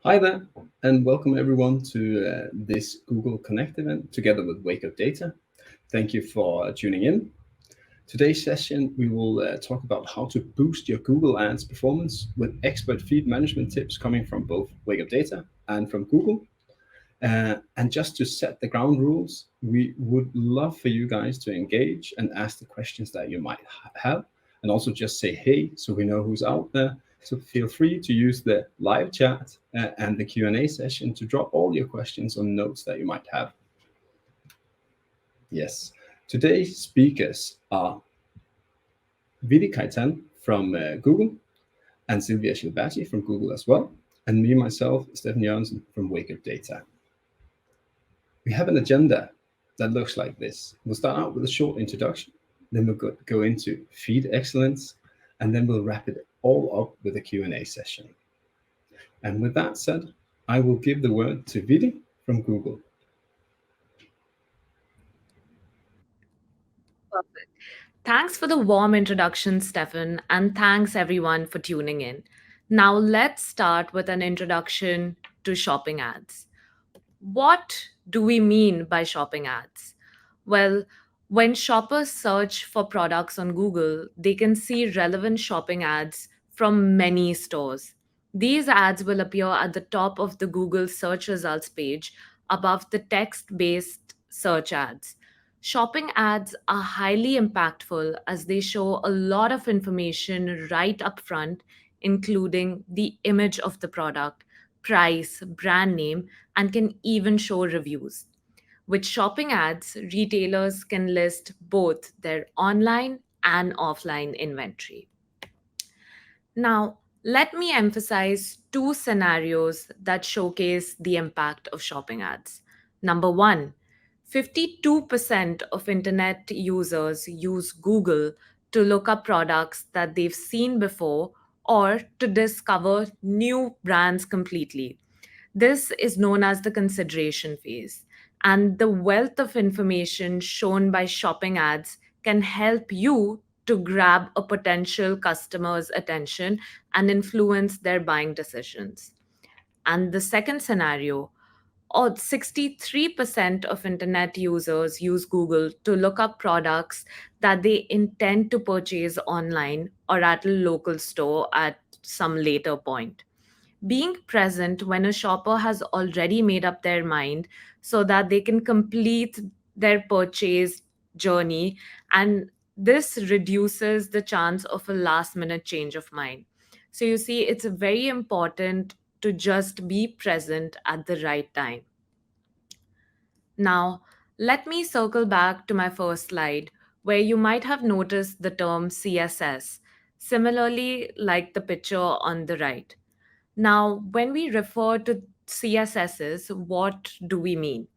Hi there, and welcome everyone to this Google Connect event together with WakeupData. Thank you for tuning in. Today's session, we will talk about how to boost your Google Ads performance with expert feed management tips coming from both WakeupData and from Google. And just to set the ground rules, we would love for you guys to engage and ask the questions that you might have, and also just say hey, so we know who's out there. So feel free to use the live chat and the Q&A session to drop all your questions or notes that you might have. Yes, today's speakers are Vidi Kaitan from Google and Sylvia Shilbati from Google as well, and me, myself, Stefan Jørgensen from WakeupData. We have an agenda that looks like this. We'll start out with a short introduction, then we'll go into feed excellence, and then we'll wrap it all up with a Q&A session. And with that said, I will give the word to Vidi from Google. Perfect. Thanks for the warm introduction, Stefan, and thanks everyone for tuning in. Now, let's start with an introduction to shopping ads. What do we mean by shopping ads? Well, when shoppers search for products on Google, they can see relevant shopping ads from many stores. These ads will appear at the top of the Google search results page above the text based search ads. Shopping ads are highly impactful as they show a lot of information right up front, including the image of the product, price, brand name, and can even show reviews. With shopping ads, retailers can list both their online and offline inventory. Now, let me emphasize two scenarios that showcase the impact of shopping ads. Number one, 52% of internet users use Google to look up products that they've seen before or to discover new brands completely. This is known as the consideration phase, and the wealth of information shown by shopping ads can help you to grab a potential customer's attention and influence their buying decisions. And the second scenario, 63% of internet users use Google to look up products that they intend to purchase online or at a local store at some later point. Being present when a shopper has already made up their mind so that they can complete their purchase journey, and this reduces the chance of a last minute change of mind. So you see, it's very important to just be present at the right time. Now, let me circle back to my first slide, where you might have noticed the term CSS, similarly, like the picture on the right. Now, when we refer to CSSs, what do we mean?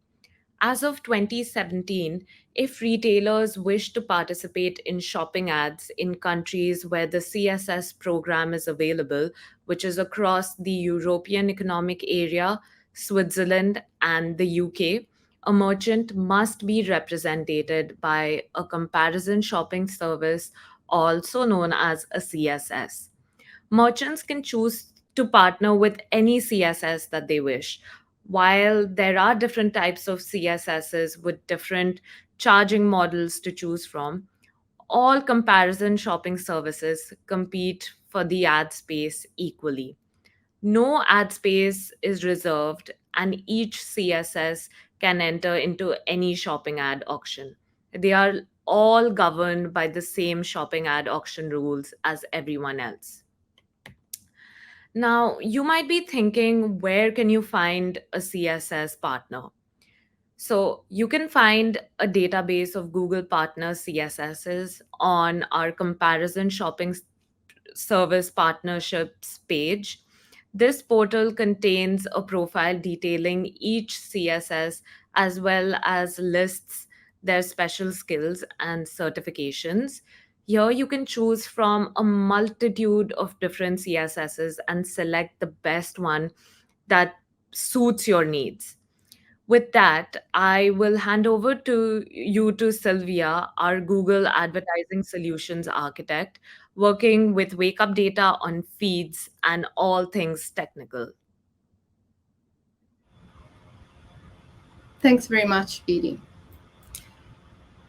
As of 2017, if retailers wish to participate in shopping ads in countries where the CSS program is available, which is across the European Economic Area, Switzerland, and the UK, a merchant must be represented by a comparison shopping service, also known as a CSS. Merchants can choose to partner with any CSS that they wish. While there are different types of CSSs with different charging models to choose from, all comparison shopping services compete for the ad space equally. No ad space is reserved, and each CSS can enter into any shopping ad auction. They are all governed by the same shopping ad auction rules as everyone else. Now, you might be thinking, where can you find a CSS partner? So, you can find a database of Google partner CSSs on our comparison shopping service partnerships page. This portal contains a profile detailing each CSS as well as lists their special skills and certifications. Here, you can choose from a multitude of different CSSs and select the best one that suits your needs. With that, I will hand over to you to Sylvia, our Google Advertising Solutions architect, working with WakeupData on feeds and all things technical. Thanks very much, Edie.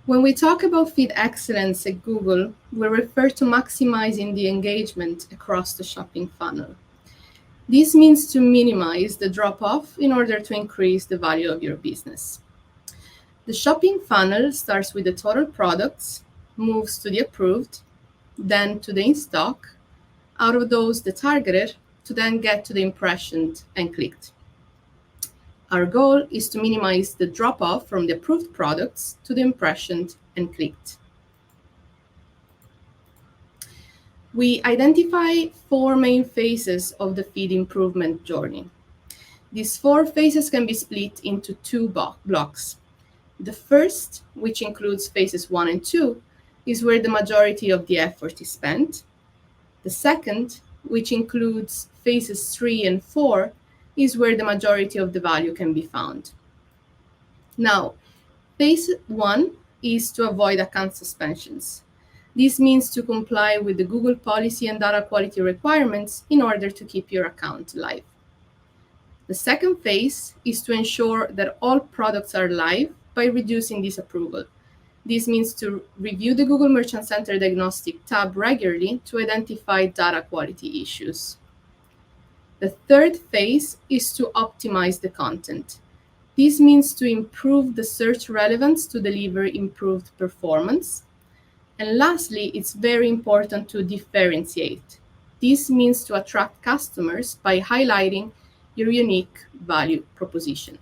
When we talk about feed excellence at Google, we refer to maximizing the engagement across the shopping funnel. This means to minimize the drop-off in order to increase the value of your business. The shopping funnel starts with the total products, moves to the approved, then to the in-stock, out of those the targeted, to then get to the impressioned and clicked. Our goal is to minimize the drop-off from the approved products to the impressioned and clicked. We identify 4 main phases of the feed improvement journey. These 4 phases can be split into 2 blocks. The first, which includes phases 1 and 2, is where the majority of the effort is spent. The second, which includes phases 3 and 4, is where the majority of the value can be found. Now, phase 1 is to avoid account suspensions. This means to comply with the Google policy and data quality requirements in order to keep your account live. The second phase is to ensure that all products are live by reducing disapproval. This means to review the Google Merchant Center Diagnostic tab regularly to identify data quality issues. The third phase is to optimize the content. This means to improve the search relevance to deliver improved performance. And lastly, it's very important to differentiate. This means to attract customers by highlighting your unique value proposition.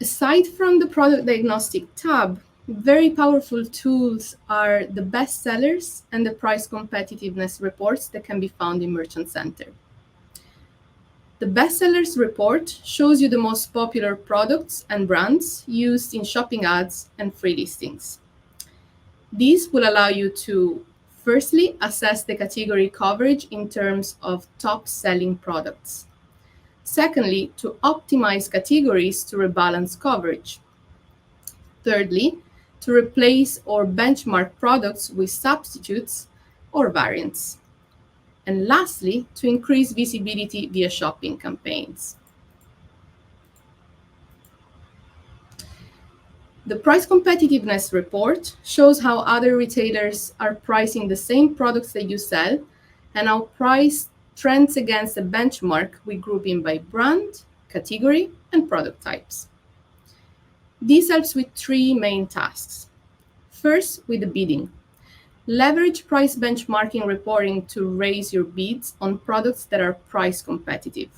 Aside from the product diagnostic tab, very powerful tools are the best sellers and the price competitiveness reports that can be found in Merchant Center. The best sellers report shows you the most popular products and brands used in shopping ads and free listings. These will allow you to, firstly, assess the category coverage in terms of top-selling products. Secondly, to optimize categories to rebalance coverage. Thirdly, to replace or benchmark products with substitutes or variants. And lastly, to increase visibility via shopping campaigns. The price competitiveness report shows how other retailers are pricing the same products that you sell and how price trends against a benchmark we group in by brand, category, and product types. This helps with 3 main tasks. First, with the bidding. Leverage price benchmarking reporting to raise your bids on products that are price competitive.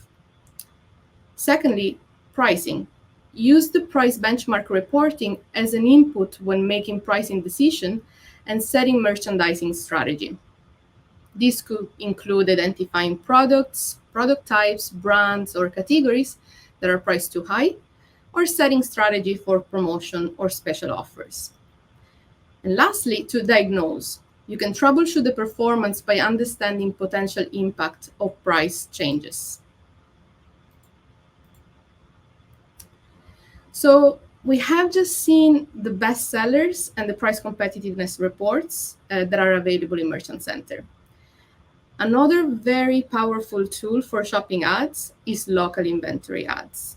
Secondly, pricing. Use the price benchmark reporting as an input when making pricing decisions and setting merchandising strategy. This could include identifying products, product types, brands, or categories that are priced too high, or setting strategy for promotion or special offers. And lastly, to diagnose. You can troubleshoot the performance by understanding potential impact of price changes. So we have just seen the best sellers and the price competitiveness reports that are available in Merchant Center. Another very powerful tool for shopping ads is local inventory ads.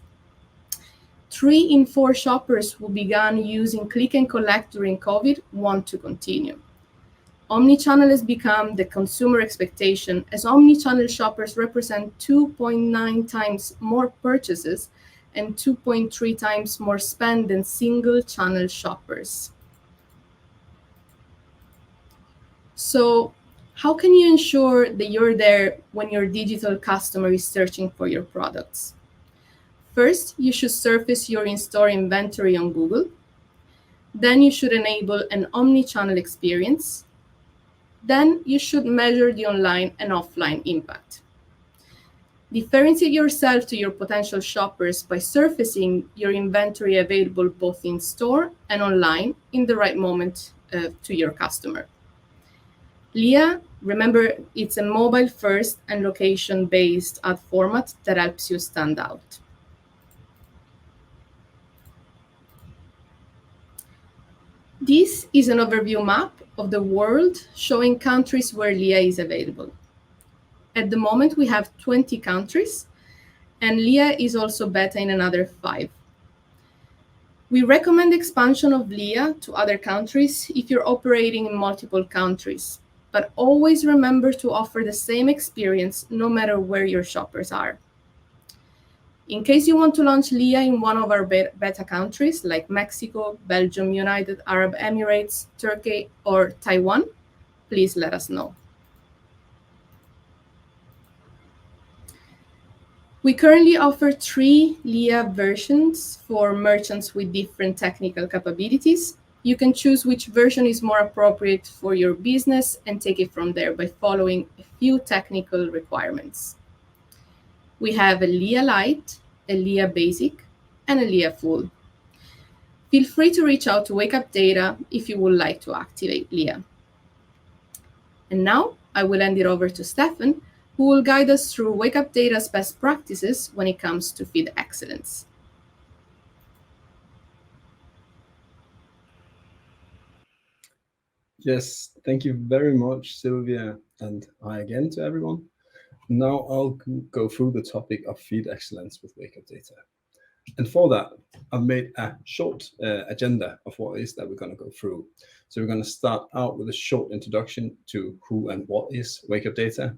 3 in 4 shoppers who began using click and collect during COVID want to continue. Omnichannel has become the consumer expectation as omnichannel shoppers represent 2.9 times more purchases and 2.3 times more spend than single channel shoppers. So how can you ensure that you're there when your digital customer is searching for your products? First, you should surface your in-store inventory on Google. Then you should enable an omni-channel experience. Then you should measure the online and offline impact. Differentiate yourself to your potential shoppers by surfacing your inventory available both in store and online in the right moment to your customer. Leah, remember, it's a mobile-first and location-based ad format that helps you stand out. This is an overview map of the world showing countries where Leah is available. At the moment, we have 20 countries, and Leah is also beta in another 5. We recommend expansion of Leah to other countries if you're operating in multiple countries, but always remember to offer the same experience no matter where your shoppers are. In case you want to launch Leah in one of our beta countries like Mexico, Belgium, United Arab Emirates, Turkey, or Taiwan, please let us know. We currently offer 3 Leah versions for merchants with different technical capabilities. You can choose which version is more appropriate for your business and take it from there by following a few technical requirements. We have a Leah Lite, a Leah Basic, and a Leah Full. Feel free to reach out to WakeupData if you would like to activate Leah. And now I will hand it over to Stefan, who will guide us through WakeupData's best practices when it comes to feed excellence. Yes, thank you very much, Sylvia, and hi again to everyone. Now I'll go through the topic of feed excellence with WakeupData. And for that, I've made a short agenda of what it is that we're going to go through. So we're going to start out with a short introduction to who and what is WakeupData,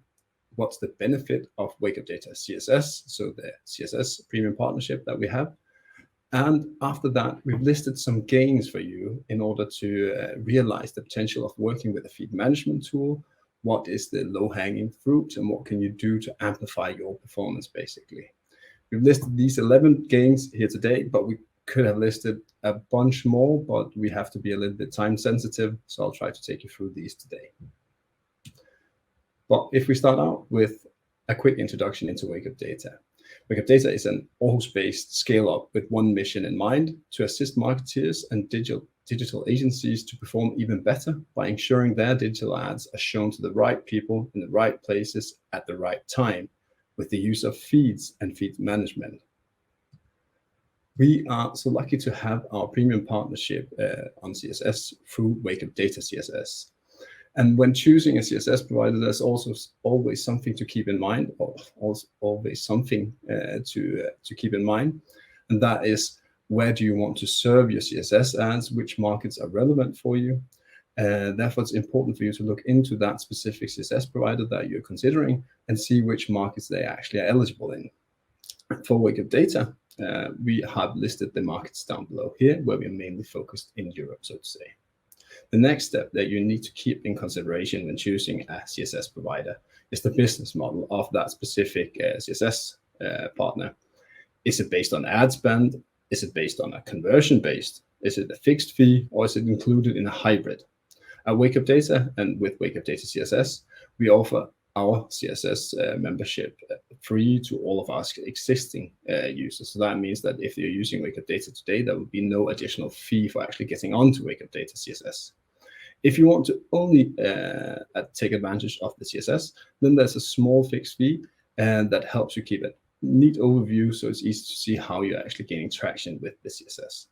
what's the benefit of WakeupData CSS, so the CSS premium partnership that we have. And after that, we've listed some gains for you in order to realize the potential of working with a feed management tool. What is the low-hanging fruit and what can you do to amplify your performance, basically. We've listed these 11 gains here today, but we could have listed a bunch more, but we have to be a little bit time sensitive, so I'll try to take you through these today. But if we start out with a quick introduction into WakeupData. WakeupData is an Aarhus-based scale-up with one mission in mind: to assist marketeers and digital agencies to perform even better by ensuring their digital ads are shown to the right people in the right places at the right time, with the use of feeds and feed management. We are so lucky to have our premium partnership on CSS through WakeupData CSS. And when choosing a CSS provider, there's also always something to keep in mind, or also always something to keep in mind. And that is, where do you want to serve your CSS ads? Which markets are relevant for you? Therefore, it's important for you to look into that specific CSS provider that you're considering and see which markets they actually are eligible in. For WakeupData, we have listed the markets down below here, where we're mainly focused in Europe, so to say. The next step that you need to keep in consideration when choosing a CSS provider is the business model of that specific CSS partner. Is it based on ad spend? Is it based on a conversion based? Is it a fixed fee, or is it included in a hybrid? At WakeupData and with WakeupData CSS, we offer our CSS membership free to all of our existing users. So that means that if you're using WakeupData today, there will be no additional fee for actually getting onto WakeupData CSS. If you want to only take advantage of the CSS, then there's a small fixed fee that helps you keep a neat overview, so it's easy to see how you're actually gaining traction with the CSS.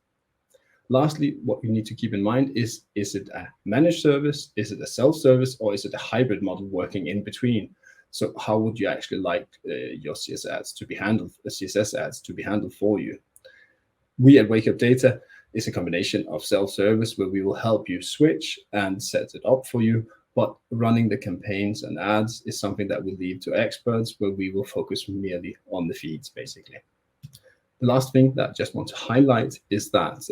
Lastly, what you need to keep in mind is it a managed service, is it a self-service, or is it a hybrid model working in between? So how would you actually like your CSS ads to be handled for you? We at WakeupData is a combination of self-service, where we will help you switch and set it up for you, but running the campaigns and ads is something that we leave to experts, where we will focus merely on the feeds, basically. The last thing that I just want to highlight is that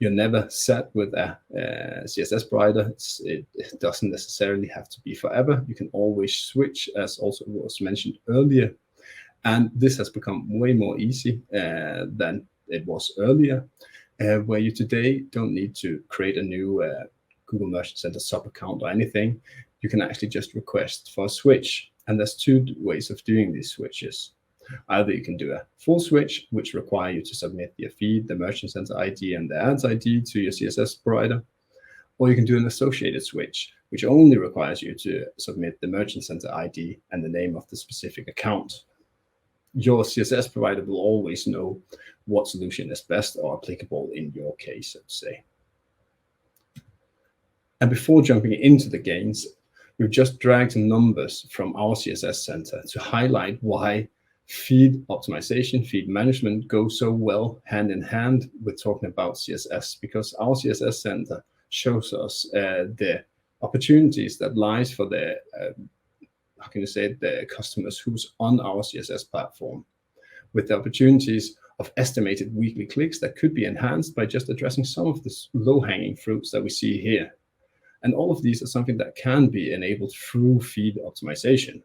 you're never set with a CSS provider. It doesn't necessarily have to be forever. You can always switch, as also was mentioned earlier. And this has become way more easy than it was earlier, where you today don't need to create a new Google Merchant Center sub account or anything. You can actually just request for a switch. And there's 2 ways of doing these switches. Either you can do a full switch, which require you to submit your feed, the Merchant Center ID, and the ads ID to your CSS provider. Or you can do an associated switch, which only requires you to submit the Merchant Center ID and the name of the specific account. Your CSS provider will always know what solution is best or applicable in your case, so to say. And before jumping into the gains, we've just dragged some numbers from our CSS Center to highlight why Feed optimization, feed management goes so well hand in hand with talking about CSS, because our CSS center shows us the opportunities that lies for the the customers who's on our CSS platform, with the opportunities of estimated weekly clicks that could be enhanced by just addressing some of the low-hanging fruits that we see here. And all of these are something that can be enabled through feed optimization.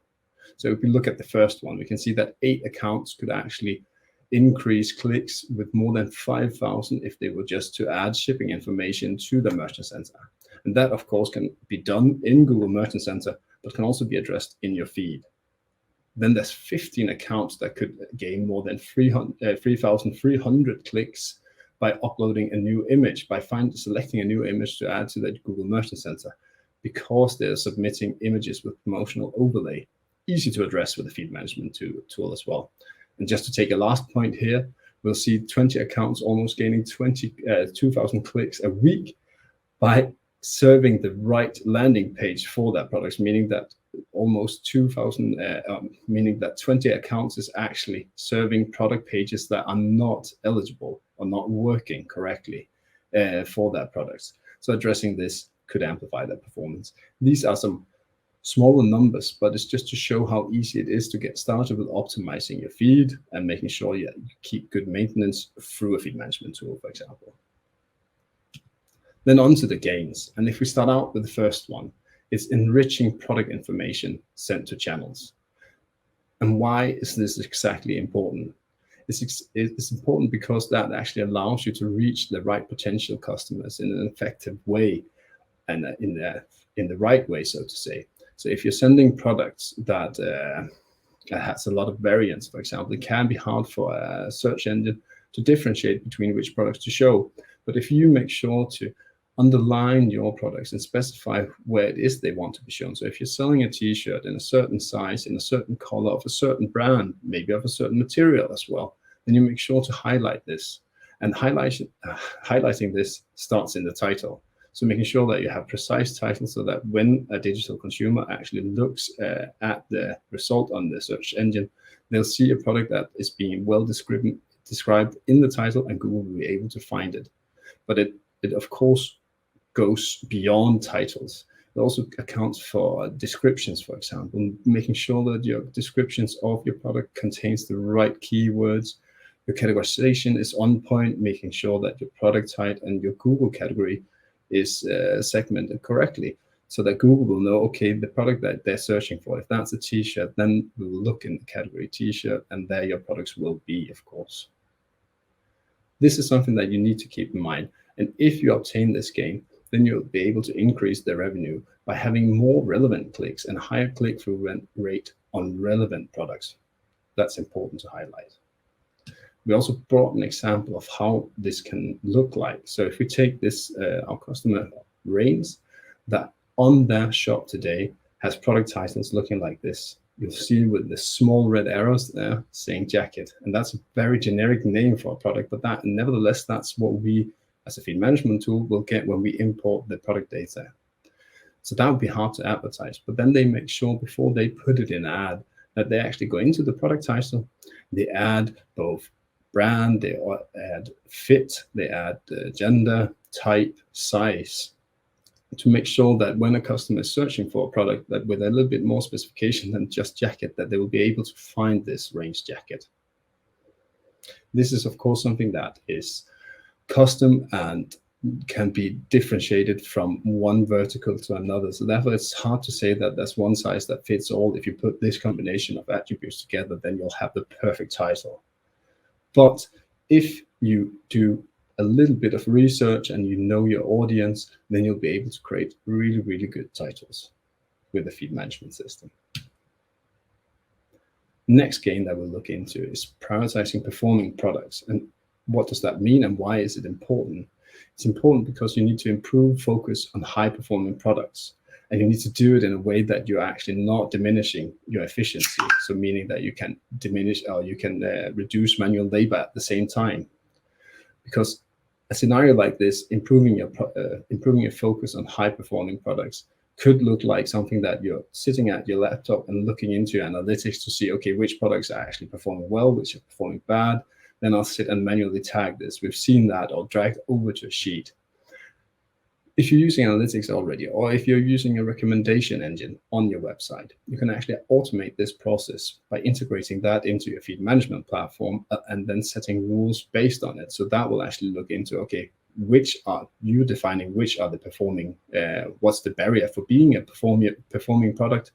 So if we look at the first one, we can see that 8 accounts could actually increase clicks with more than 5,000 if they were just to add shipping information to the Merchant Center. And that, of course, can be done in Google Merchant Center, but can also be addressed in your feed. Then there's 15 accounts that could gain more than 3,300 clicks by uploading a new image, by selecting a new image to add to the Google Merchant Center, because they're submitting images with promotional overlay. Easy to address with the feed management tool as well. And just to take a last point here, we'll see 20 accounts almost gaining 2,000 clicks a week by serving the right landing page for that product, meaning that almost 2,000, meaning that 20 accounts is actually serving product pages that are not eligible or not working correctly for that product. So addressing this could amplify that performance. These are some smaller numbers, but it's just to show how easy it is to get started with optimizing your feed and making sure you keep good maintenance through a feed management tool, for example. Then on to the gains. And if we start out with the first one, it's enriching product information sent to channels. And why is this exactly important? It's important because that actually allows you to reach the right potential customers in an effective way and in the right way, so to say. So if you're sending products that has a lot of variance, for example, it can be hard for a search engine to differentiate between which products to show. But if you make sure to underline your products and specify where it is they want to be shown. So if you're selling a t-shirt in a certain size, in a certain color, of a certain brand, maybe of a certain material as well, then you make sure to highlight this. And highlighting this starts in the title. So making sure that you have precise titles so that when a digital consumer actually looks at the result on the search engine, they'll see a product that is being well described in the title, and Google will be able to find it. But it of course goes beyond titles. It also accounts for descriptions, for example, making sure that your descriptions of your product contains the right keywords. Your categorization is on point, making sure that your product type and your Google category is segmented correctly, so that Google will know, okay, the product that they're searching for, if that's a t-shirt, then we'll look in the category t-shirt, and there your products will be, of course. This is something that you need to keep in mind. And if you obtain this gain, then you'll be able to increase the revenue by having more relevant clicks and higher click-through rate on relevant products. That's important to highlight. We also brought an example of how this can look like. So if we take this, our customer Rains, that on their shop today has product titles looking like this. You'll see with the small red arrows there saying jacket. And that's a very generic name for a product, but nevertheless, that's what we as a feed management tool will get when we import the product data. So that would be hard to advertise, but then they make sure before they put it in an ad that they actually go into the product title, they add both brand, they add fit, they add gender, type, size, to make sure that when a customer is searching for a product that with a little bit more specification than just jacket, that they will be able to find this range jacket. This is of course something that is custom and can be differentiated from one vertical to another. So therefore it's hard to say that there's one size that fits all. If you put this combination of attributes together, then you'll have the perfect title. But if you do a little bit of research and you know your audience, then you'll be able to create really, really good titles with the feed management system. Next gain that we'll look into is prioritizing performing products. And what does that mean and why is it important? It's important because you need to improve focus on high performing products. And you need to do it in a way that you're actually not diminishing your efficiency. So meaning that you can diminish or you can reduce manual labor at the same time. Because a scenario like this, improving your focus on high performing products could look like something that you're sitting at your laptop and looking into analytics to see, okay, which products are actually performing well, which are performing bad. Then I'll sit and manually tag this. We've seen that, or drag over to a sheet. If you're using analytics already, or if you're using a recommendation engine on your website, you can actually automate this process by integrating that into your feed management platform and then setting rules based on it. So that will actually look into, okay, which are you defining, which are the performing, what's the barrier for being a performing product,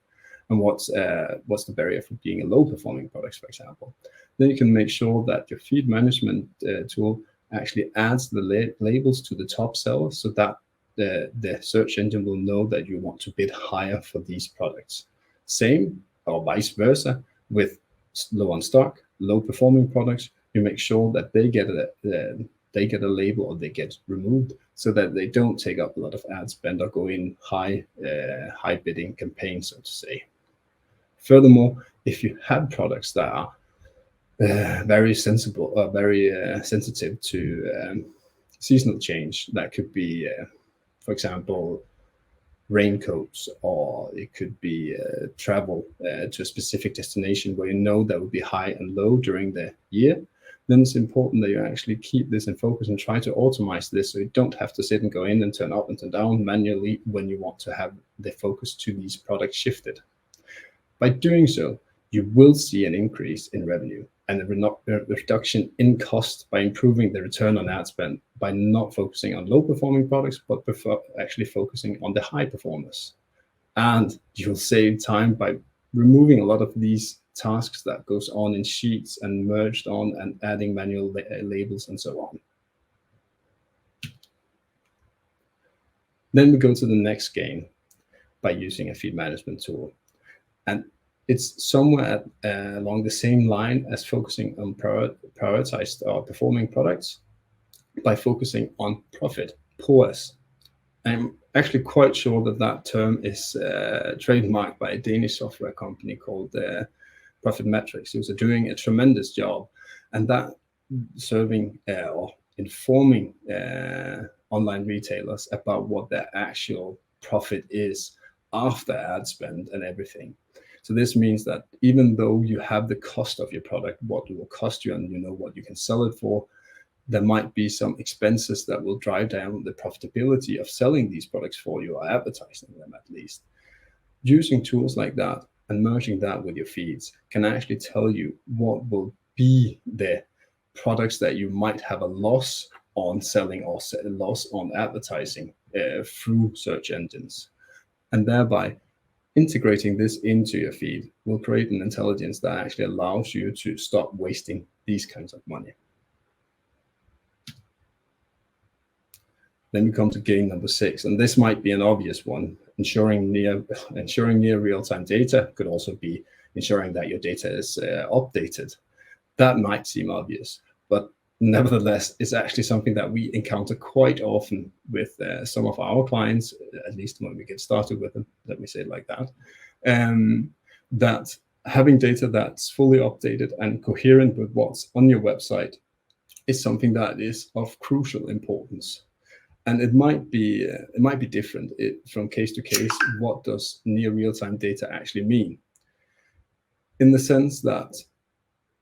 and what's the barrier for being a low performing product, for example. Then you can make sure that your feed management tool actually adds the labels to the top sellers, so that the search engine will know that you want to bid higher for these products. Same or vice versa with low on stock, low performing products. You make sure that they get a label, or they get removed, so that they don't take up a lot of ad spend or go in high bidding campaigns, so to say. Furthermore, if you have products that are very sensible or very sensitive to seasonal change, that could be for example, raincoats, or it could be travel to a specific destination where you know that will be high and low during the year, then it's important that you actually keep this in focus and try to automate this, so you don't have to sit and go in and turn up and turn down manually when you want to have the focus to these products shifted. By doing so, you will see an increase in revenue and a reduction in cost by improving the return on ad spend, by not focusing on low performing products, but actually focusing on the high performers. And you'll save time by removing a lot of these tasks that goes on in sheets and merged on, and adding manual labels and so on. Then we go to the next game by using a feed management tool. And it's somewhere along the same line as focusing on prioritized or performing products, by focusing on profit, POAS. I'm actually quite sure that that term is trademarked by a Danish software company called Profitability, who's doing a tremendous job, and that serving or informing online retailers about what their actual profit is after ad spend and everything. So this means that even though you have the cost of your product, what it will cost you, and you know what you can sell it for, there might be some expenses that will drive down the profitability of selling these products for you, or advertising them at least. Using tools like that and merging that with your feeds can actually tell you what will be the products that you might have a loss on selling, or a loss on advertising through search engines. And thereby integrating this into your feed will create an intelligence that actually allows you to stop wasting these kinds of money. Then we come to game number 6, and this might be an obvious one. Ensuring near real-time data could also be ensuring that your data is updated. That might seem obvious, but nevertheless, it's actually something that we encounter quite often with some of our clients, at least when we get started with them, let me say it like that, that having data that's fully updated and coherent with what's on your website is something that is of crucial importance. And it might be different from case to case. What does near real-time data actually mean? In the sense that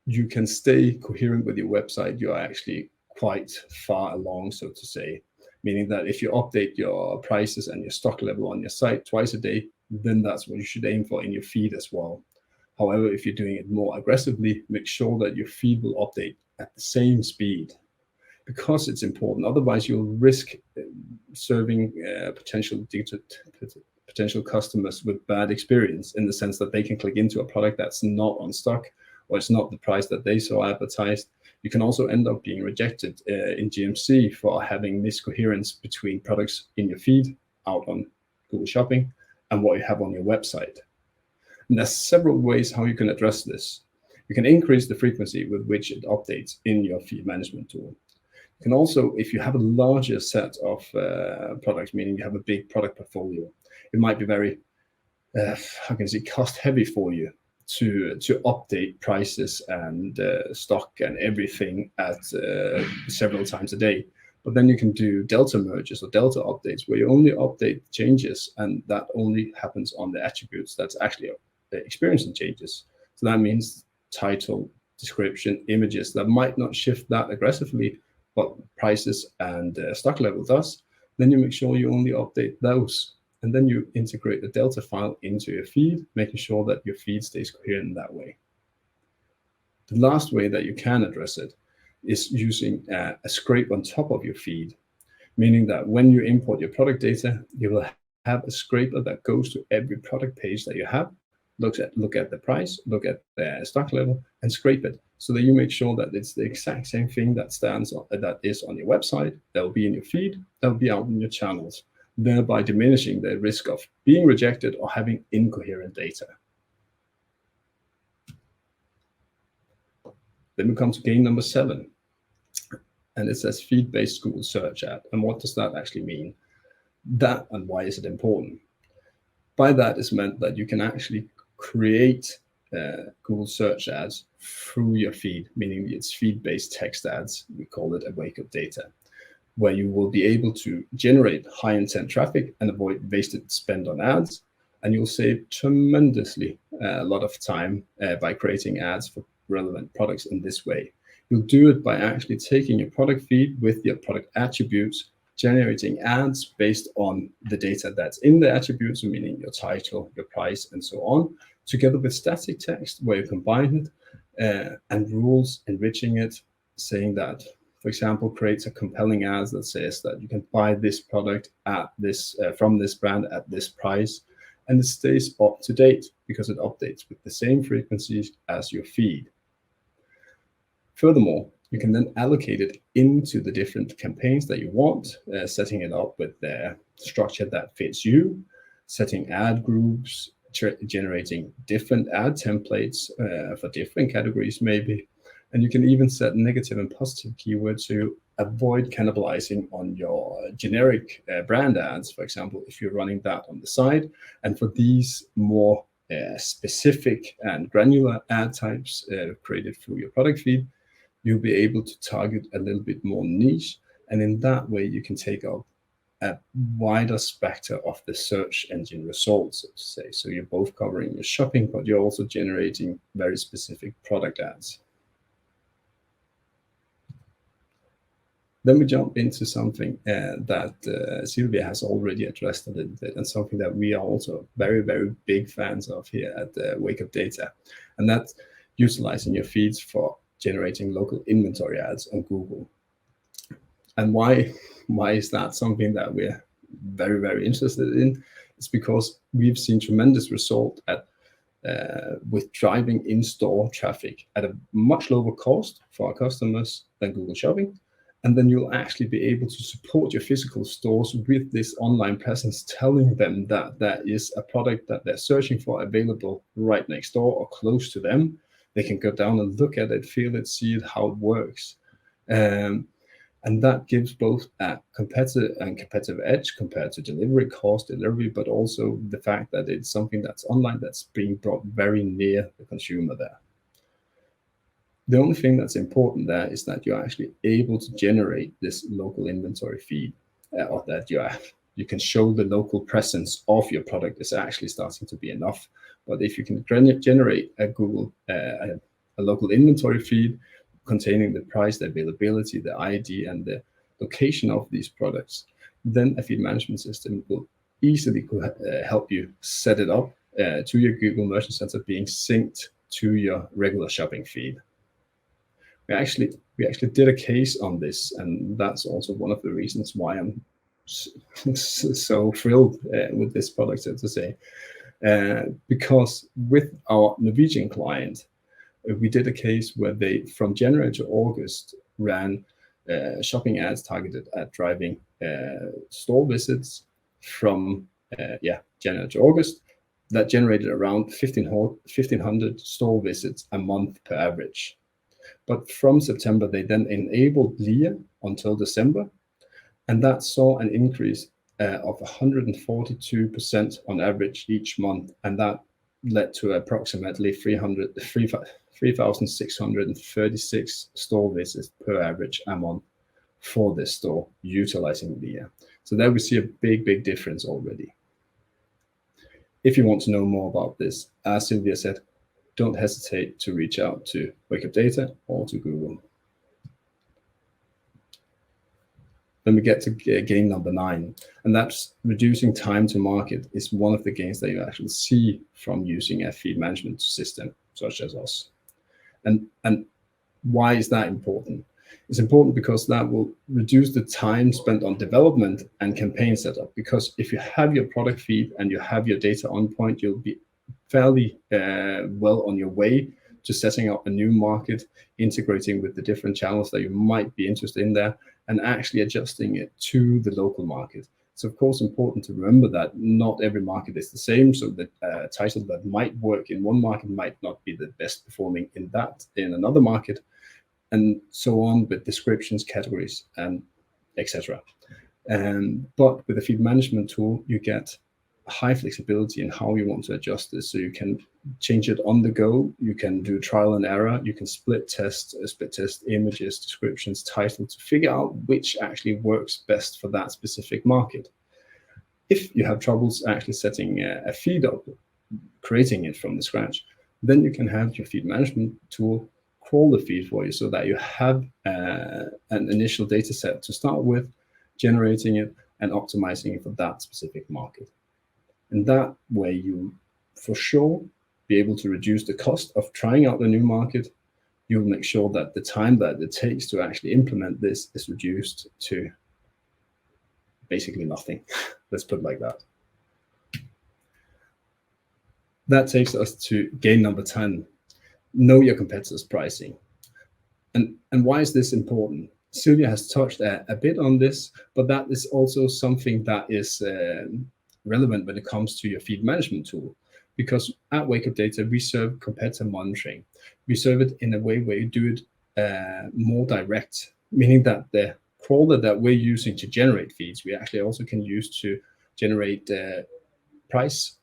you can stay coherent with your website, you're actually quite far along, so to say. Meaning that if you update your prices and your stock level on your site twice a day, then that's what you should aim for in your feed as well. However, if you're doing it more aggressively, make sure that your feed will update at the same speed, because it's important. Otherwise, you'll risk serving potential customers with bad experience, in the sense that they can click into a product that's not on stock, or it's not the price that they saw advertised. You can also end up being rejected in GMC for having miscoherence between products in your feed out on Google Shopping and what you have on your website. And there's several ways how you can address this. You can increase the frequency with which it updates in your feed management tool. You can also, if you have a larger set of products, meaning you have a big product portfolio, it might be very, cost heavy for you to update prices and stock and everything at several times a day. But then you can do delta merges or delta updates, where you only update changes, and that only happens on the attributes that's actually experiencing changes. So that means title, description, images that might not shift that aggressively, but prices and stock level does. Then you make sure you only update those. And then you integrate the delta file into your feed, making sure that your feed stays coherent that way. The last way that you can address it is using a scrape on top of your feed, meaning that when you import your product data, you will have a scraper that goes to every product page that you have, look at the price, look at the stock level, and scrape it, so that you make sure that it's the exact same thing that is on your website, that will be in your feed, that will be out in your channels, thereby diminishing the risk of being rejected or having incoherent data. Then we come to gain number 7, and it says feed-based Google search ad. And what does that actually mean? That, and why is it important? By that is meant that you can actually create Google search ads through your feed, meaning it's feed-based text ads. We call it a WakeupData, where you will be able to generate high-intent traffic and avoid wasted spend on ads. And you'll save tremendously a lot of time by creating ads for relevant products in this way. You'll do it by actually taking your product feed with your product attributes, generating ads based on the data that's in the attributes, meaning your title, your price, and so on, together with static text where you combine it, and rules, enriching it, saying that, for example, creates a compelling ad that says that you can buy this product at this from this brand at this price, and it stays up to date because it updates with the same frequencies as your feed. Furthermore, you can then allocate it into the different campaigns that you want, setting it up with the structure that fits you, setting ad groups, generating different ad templates for different categories maybe. And you can even set negative and positive keywords to avoid cannibalizing on your generic brand ads, for example, if you're running that on the side. And for these more specific and granular ad types created through your product feed, you'll be able to target a little bit more niche. And in that way, you can take up a wider spectrum of the search engine results, so to say. So you're both covering your shopping, but you're also generating very specific product ads. Then we jump into something that Sylvia has already addressed a little bit, and something that we are also very, very big fans of here at WakeupData, and that's utilizing your feeds for generating local inventory ads on Google. And why is that something that we're very, very interested in? It's because we've seen tremendous result with driving in-store traffic at a much lower cost for our customers than Google Shopping. And then you'll actually be able to support your physical stores with this online presence, telling them that there is a product that they're searching for available right next door or close to them. They can go down and look at it, feel it, see it, how it works. And that gives both a competitive edge compared to delivery cost, but also the fact that it's something that's online that's being brought very near the consumer there. The only thing that's important there is that you're actually able to generate this local inventory feed, or that you can show the local presence of your product is actually starting to be enough. But if you can generate a Google, a local inventory feed containing the price, the availability, the ID, and the location of these products, then a feed management system will easily help you set it up to your Google Merchant Center, being synced to your regular shopping feed. We actually did a case on this, and that's also one of the reasons why I'm so thrilled with this product, so to say. Because with our Norwegian client, we did a case where they, from January to August, ran shopping ads targeted at driving store visits from January to August. That generated around 1,500 store visits a month per average. But from September, they then enabled LIA until December, and that saw an increase of 142% on average each month, and that led to approximately 3,636 store visits per average a month. for this store utilizing VIA. So there we see a big difference already. If you want to know more about this, as Sylvia said, don't hesitate to reach out to WakeupData or to Google. Then we get to gain number 9, and that's reducing time to market is one of the gains that you actually see from using a feed management system such as us. And why is that important? It's important because that will reduce the time spent on development and campaign setup. Because if you have your product feed and you have your data on point, you'll be fairly well on your way to setting up a new market, integrating with the different channels that you might be interested in there, and actually adjusting it to the local market. It's of course important to remember that not every market is the same, so the title that might work in one market might not be the best performing in another market, and so on with descriptions, categories, and etc. But with a feed management tool, you get high flexibility in how you want to adjust this. So you can change it on the go. You can do trial and error. You can split test images, descriptions, title to figure out which actually works best for that specific market. If you have troubles actually setting a feed up, creating it from the scratch, then you can have your feed management tool crawl the feed for you so that you have an initial data set to start with, generating it and optimizing it for that specific market. And that way you, for sure, be able to reduce the cost of trying out the new market. You'll make sure that the time that it takes to actually implement this is reduced to basically nothing. Let's put it like that. That takes us to gain number 10. Know your competitors' pricing. And why is this important? Sylvia has touched a bit on this, but that is also something that is relevant when it comes to your feed management tool, because at WakeupData we serve competitor monitoring. We serve it in a way where you do it more direct, meaning that the crawler that we're using to generate feeds, we actually also can use to generate price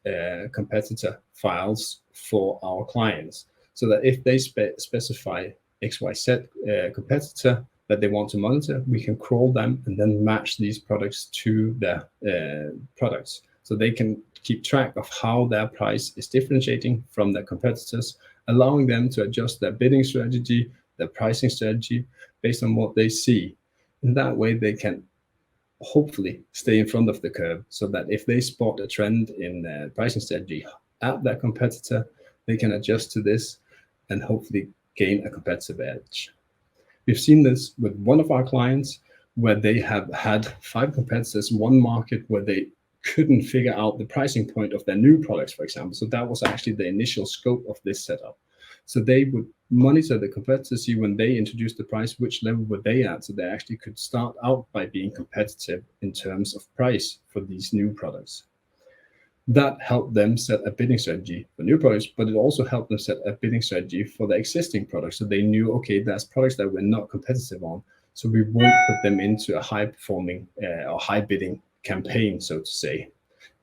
competitor files for our clients, so that if they specify XYZ competitor that they want to monitor, we can crawl them and then match these products to their products. So they can keep track of how their price is differentiating from their competitors, allowing them to adjust their bidding strategy, their pricing strategy based on what they see. In that way, they can hopefully stay in front of the curve, so that if they spot a trend in pricing strategy at their competitor, they can adjust to this and hopefully gain a competitive edge. We've seen this with one of our clients where they have had 5 competitors, one market where they couldn't figure out the pricing point of their new products, for example. So that was actually the initial scope of this setup. So they would monitor the competitors, see when they introduced the price, which level were they at, so they actually could start out by being competitive in terms of price for these new products. That helped them set a bidding strategy for new products, but it also helped them set a bidding strategy for the existing products. So they knew, okay, there's products that we're not competitive on, so we won't put them into a high performing or high bidding campaign, so to say.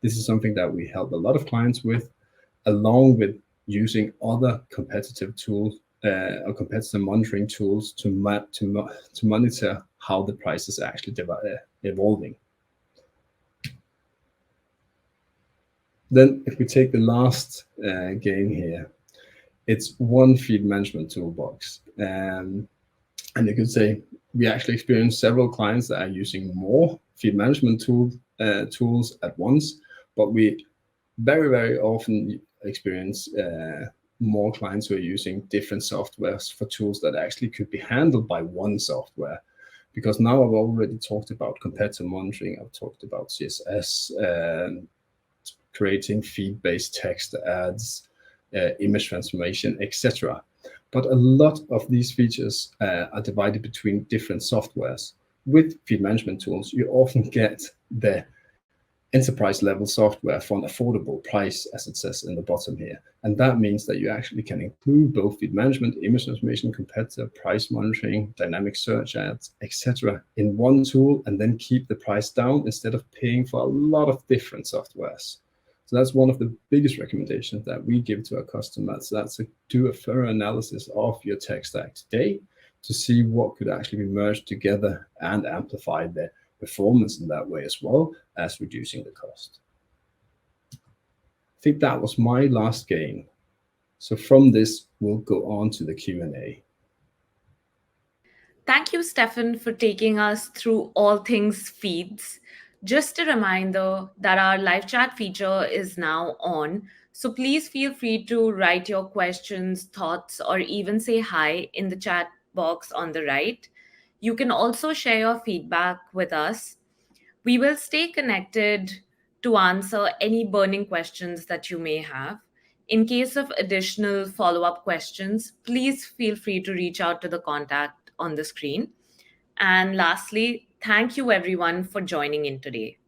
This is something that we help a lot of clients with, along with using other competitive tools or competitor monitoring tools to monitor how the price is actually evolving. Then if we take the last gain here, it's one feed management toolbox. And you could say we actually experience several clients that are using more feed management tools at once, but we very often experience more clients who are using different softwares for tools that actually could be handled by one software. Because now I've already talked about competitor monitoring, I've talked about CSS, creating feed-based text ads, image transformation, etc. But a lot of these features are divided between different softwares. With feed management tools, you often get the enterprise level software for an affordable price, as it says in the bottom here. And that means that you actually can include both feed management, image transformation, competitor, price monitoring, dynamic search ads, etc. in one tool, and then keep the price down instead of paying for a lot of different softwares. So that's one of the biggest recommendations that we give to our customers. That's to do a thorough analysis of your tech stack today to see what could actually be merged together and amplify their performance in that way, as well as reducing the cost. I think that was my last game. So from this, we'll go on to the Q&A. Thank you, Stefan, for taking us through all things feeds. Just a reminder that our live chat feature is now on. So please feel free to write your questions, thoughts, or even say hi in the chat box on the right. You can also share your feedback with us. We will stay connected to answer any burning questions that you may have. In case of additional follow up questions, please feel free to reach out to the contact on the screen. And lastly, thank you everyone for joining in today.